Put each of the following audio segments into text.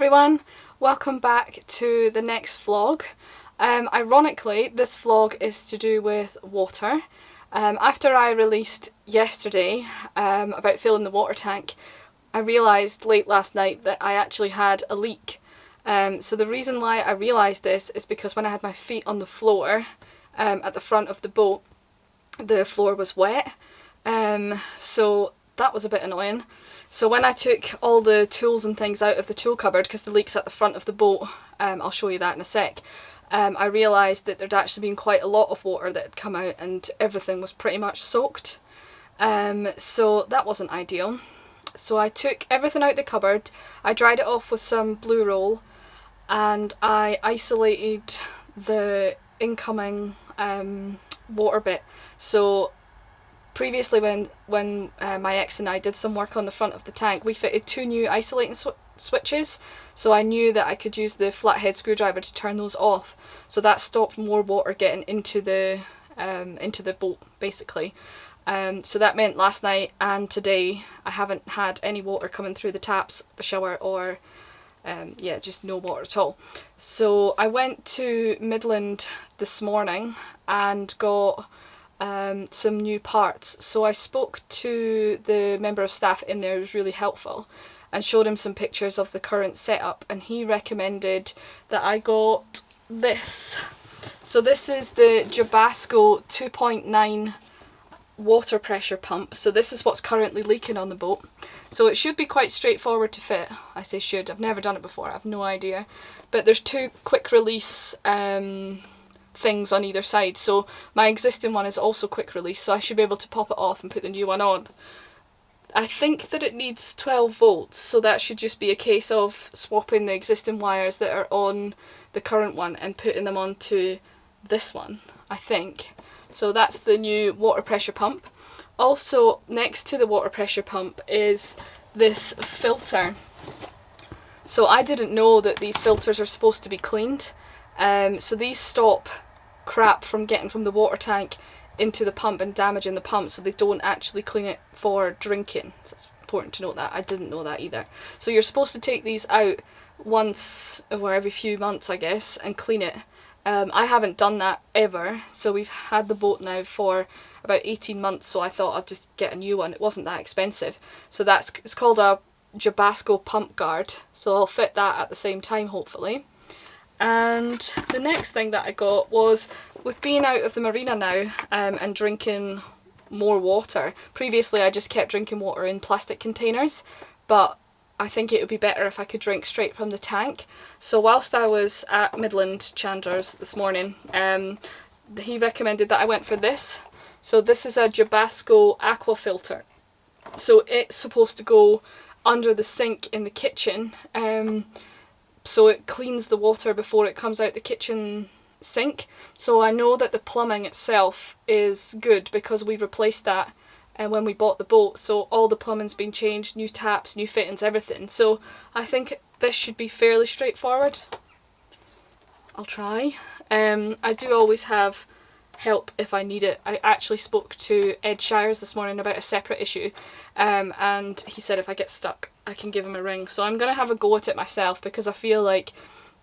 everyone, welcome back to the next vlog. Ironically, this vlog is to do with water. After I released yesterday about filling the water tank, I realised late last night that I actually had a leak. So the reason why I realised this is because when I had my feet on the floor at the front of the boat, the floor was wet. So that was a bit annoying. So when I took all the tools and things out of the tool cupboard, because the leak's at the front of the boat, I'll show you that in a sec, I realised that there'd actually been quite a lot of water that had come out and everything was pretty much soaked. So that wasn't ideal. So I took everything out the cupboard, I dried it off with some blue roll, and I isolated the incoming water bit. So previously when my ex and I did some work on the front of the tank, we fitted two new isolating switches, so I knew that I could use the flathead screwdriver to turn those off, so that stopped more water getting into the boat basically. So that meant last night and today I haven't had any water coming through the taps, the shower, or yeah, just no water at all. So I went to Midland this morning and got some new parts. So I spoke to the member of staff in there who was really helpful and showed him some pictures of the current setup, and he recommended that I got this. So this is the Jabasco 2.9 water pressure pump. So this is what's currently leaking on the boat. So it should be quite straightforward to fit. I say should, I've never done it before, I have no idea. But there's two quick release things on either side, so my existing one is also quick release, so I should be able to pop it off and put the new one on. I think that it needs 12 volts, so that should just be a case of swapping the existing wires that are on the current one and putting them onto this one, I think. So that's the new water pressure pump. Also next to the water pressure pump is this filter. So I didn't know that these filters are supposed to be cleaned. So these stop crap from getting from the water tank into the pump and damaging the pump, so they don't actually clean it for drinking. So it's important to note that. I didn't know that either. So you're supposed to take these out once or every few months, I guess, and clean it. I haven't done that ever, so we've had the boat now for about 18 months, so I thought I'd just get a new one. It wasn't that expensive. So it's called a Jabasco pump guard, so I'll fit that at the same time hopefully. And the next thing that I got was, with being out of the marina now and drinking more water, previously I just kept drinking water in plastic containers, but I think it would be better if I could drink straight from the tank. So whilst I was at Midland Chandler's this morning, he recommended that I went for this. So this is a Jabasco aqua filter. So it's supposed to go under the sink in the kitchen, so it cleans the water before it comes out the kitchen sink. So I know that the plumbing itself is good because we replaced that when we bought the boat, so all the plumbing's been changed, new taps, new fittings, everything. So I think this should be fairly straightforward. I'll try. I do always have help if I need it. I actually spoke to Ed Shires this morning about a separate issue, and he said if I get stuck I can give him a ring. So I'm going to have a go at it myself because I feel like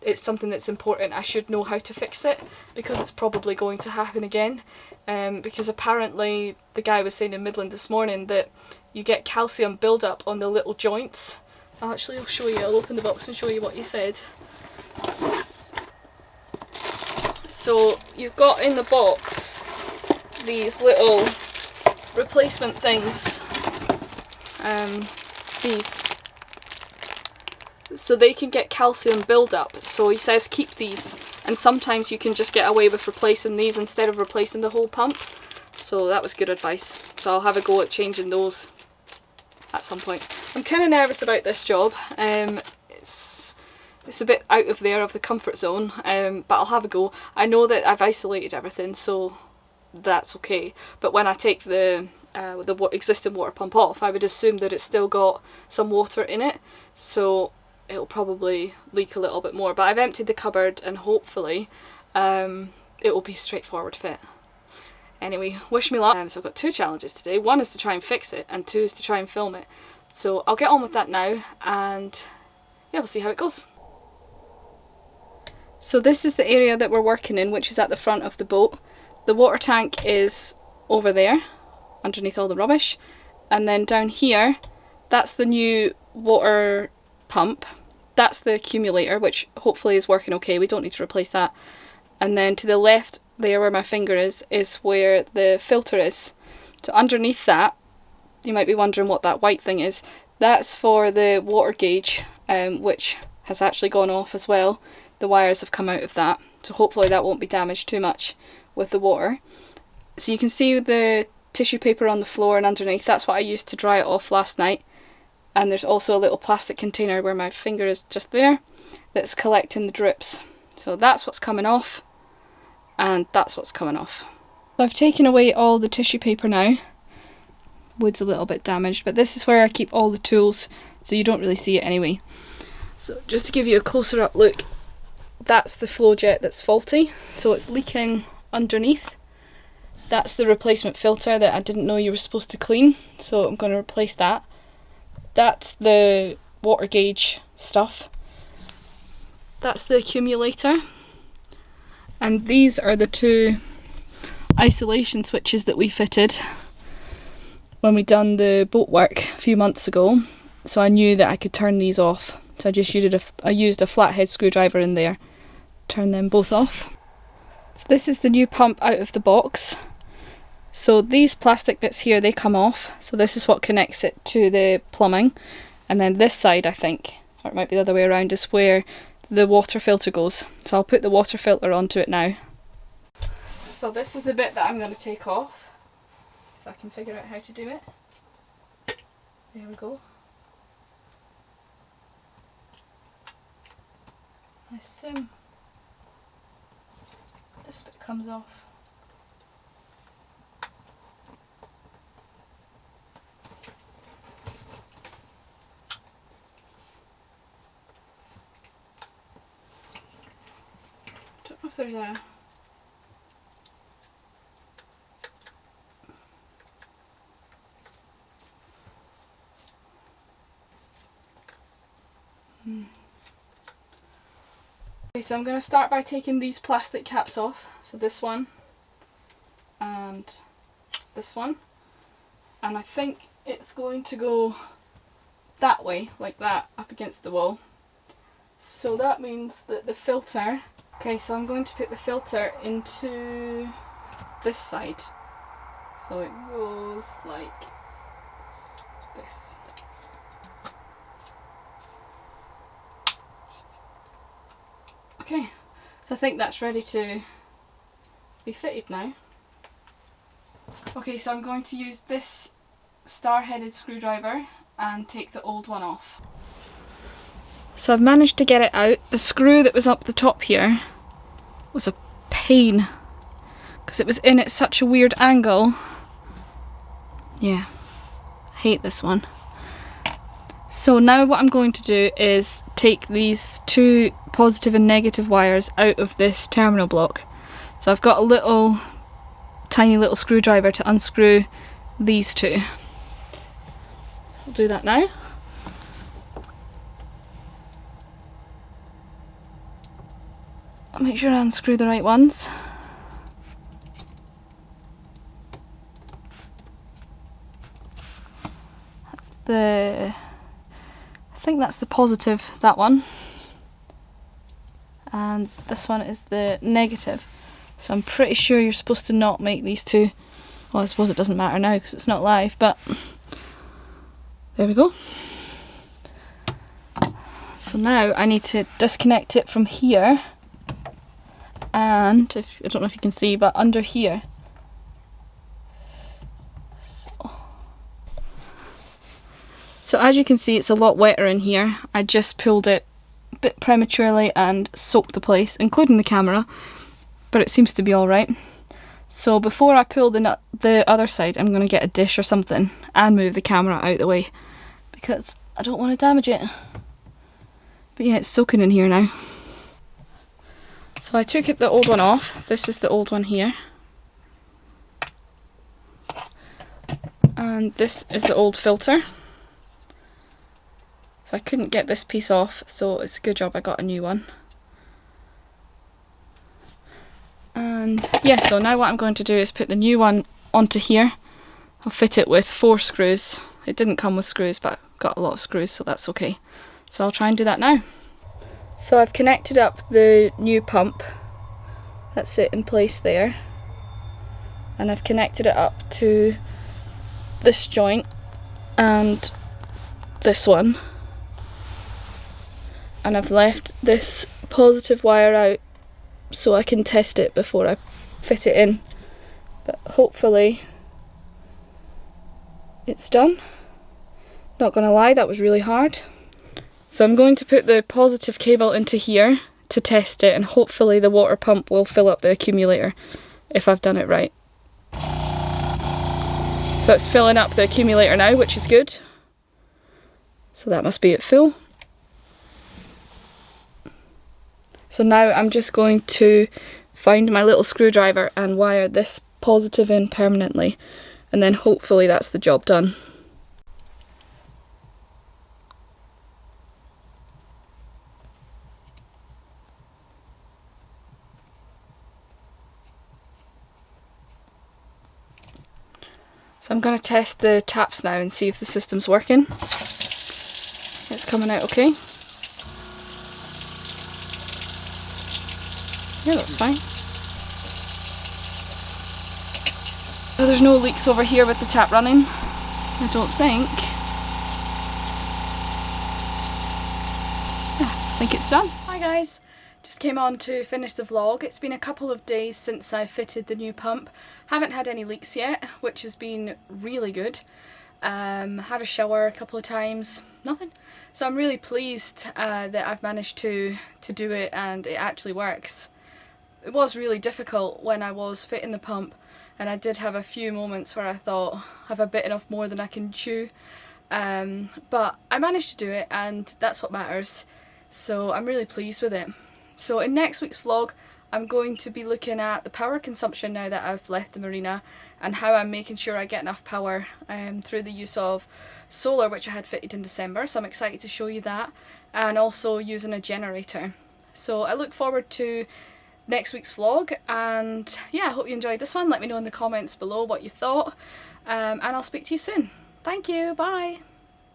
it's something that's important. I should know how to fix it because it's probably going to happen again, because apparently the guy was saying in Midland this morning that you get calcium build-up on the little joints. I'll show you, I'll open the box and show you what he said. So you've got in the box these little replacement things, these, so they can get calcium build-up. So he says keep these, and sometimes you can just get away with replacing these instead of replacing the whole pump. So that was good advice. So I'll have a go at changing those at some point. I'm kind of nervous about this job. It's a bit out of the comfort zone, but I'll have a go. I know that I've isolated everything, so that's okay. But when I take the existing water pump off, I would assume that it's still got some water in it, so it'll probably leak a little bit more. But I've emptied the cupboard and hopefully it will be a straightforward fit. Anyway, wish me luck. So I've got two challenges today. One is to try and fix it, and two is to try and film it. So I'll get on with that now, and yeah, we'll see how it goes. So this is the area that we're working in, which is at the front of the boat. The water tank is over there, underneath all the rubbish. And then down here, that's the new water pump. That's the accumulator, which hopefully is working okay. We don't need to replace that. And then to the left, there where my finger is where the filter is. So underneath that, you might be wondering what that white thing is. That's for the water gauge, which has actually gone off as well. The wires have come out of that, so hopefully that won't be damaged too much with the water. So you can see the tissue paper on the floor and underneath. That's what I used to dry it off last night. And there's also a little plastic container where my finger is just there that's collecting the drips. So that's what's coming off, and that's what's coming off. So I've taken away all the tissue paper now. Wood's a little bit damaged, but this is where I keep all the tools, so you don't really see it anyway. So just to give you a closer up look, that's the flow jet that's faulty, so it's leaking underneath. That's the replacement filter that I didn't know you were supposed to clean, so I'm going to replace that. That's the water gauge stuff. That's the accumulator. And these are the two isolation switches that we fitted when we done the boat work a few months ago. So I knew that I could turn these off. So I used a flathead screwdriver in there, turn them both off. So this is the new pump out of the box. So these plastic bits here, they come off. So this is what connects it to the plumbing. And then this side, I think, or it might be the other way around, is where the water filter goes. So I'll put the water filter onto it now. So this is the bit that I'm going to take off, if I can figure out how to do it. There we go. I assume this bit comes off. Don't know if there's a... Okay, so I'm going to start by taking these plastic caps off. So this one and this one, and I think it's going to go that way, like that, up against the wall. So that means that the filter, okay, so I'm going to put the filter into this side. So it goes like this. Okay, so I think that's ready to be fitted now. Okay, so I'm going to use this star-headed screwdriver and take the old one off. So I've managed to get it out. The screw that was up the top here was a pain because it was in at such a weird angle. Yeah, I hate this one. So now what I'm going to do is take these two positive and negative wires out of this terminal block. So I've got a tiny little screwdriver to unscrew these two. I'll do that now. I'll make sure I unscrew the right ones. I think that's the positive, that one. And this one is the negative. So I'm pretty sure you're supposed to not make these two. Well, I suppose it doesn't matter now because it's not live, but there we go. So now I need to disconnect it from here, and I don't know if you can see, but under here. So as you can see, it's a lot wetter in here. I just pulled it a bit prematurely and soaked the place, including the camera, but it seems to be alright. So before I pull the other side, I'm going to get a dish or something and move the camera out of the way because I don't want to damage it. But yeah, it's soaking in here now. So I took the old one off. This is the old one here. And this is the old filter. So I couldn't get this piece off, so it's a good job I got a new one. And yeah, so now what I'm going to do is put the new one onto here. I'll fit it with 4 screws. It didn't come with screws, but I've got a lot of screws, so that's okay. So I'll try and do that now. So I've connected up the new pump. That's it in place there. And I've connected it up to this joint and this one. And I've left this positive wire out so I can test it before I fit it in. But hopefully it's done. Not gonna lie, that was really hard. So I'm going to put the positive cable into here to test it, and hopefully the water pump will fill up the accumulator if I've done it right. So it's filling up the accumulator now, which is good. So that must be at full. So now I'm just going to find my little screwdriver and wire this positive in permanently, and then hopefully that's the job done. So I'm going to test the taps now and see if the system's working. It's coming out okay. Yeah, that's fine. So there's no leaks over here with the tap running, I don't think. Yeah, I think it's done. Hi guys, just came on to finish the vlog. It's been a couple of days since I fitted the new pump. Haven't had any leaks yet, which has been really good. Had a shower a couple of times, nothing. So I'm really pleased that I've managed to do it and it actually works. It was really difficult when I was fitting the pump, and I did have a few moments where I thought have I bitten off more than I can chew, but I managed to do it and that's what matters, so I'm really pleased with it. So in next week's vlog I'm going to be looking at the power consumption now that I've left the marina, and how I'm making sure I get enough power through the use of solar, which I had fitted in December, so I'm excited to show you that, and also using a generator. So I look forward to next week's vlog, and yeah, I hope you enjoyed this one. Let me know in the comments below what you thought, and I'll speak to you soon. Thank you, bye!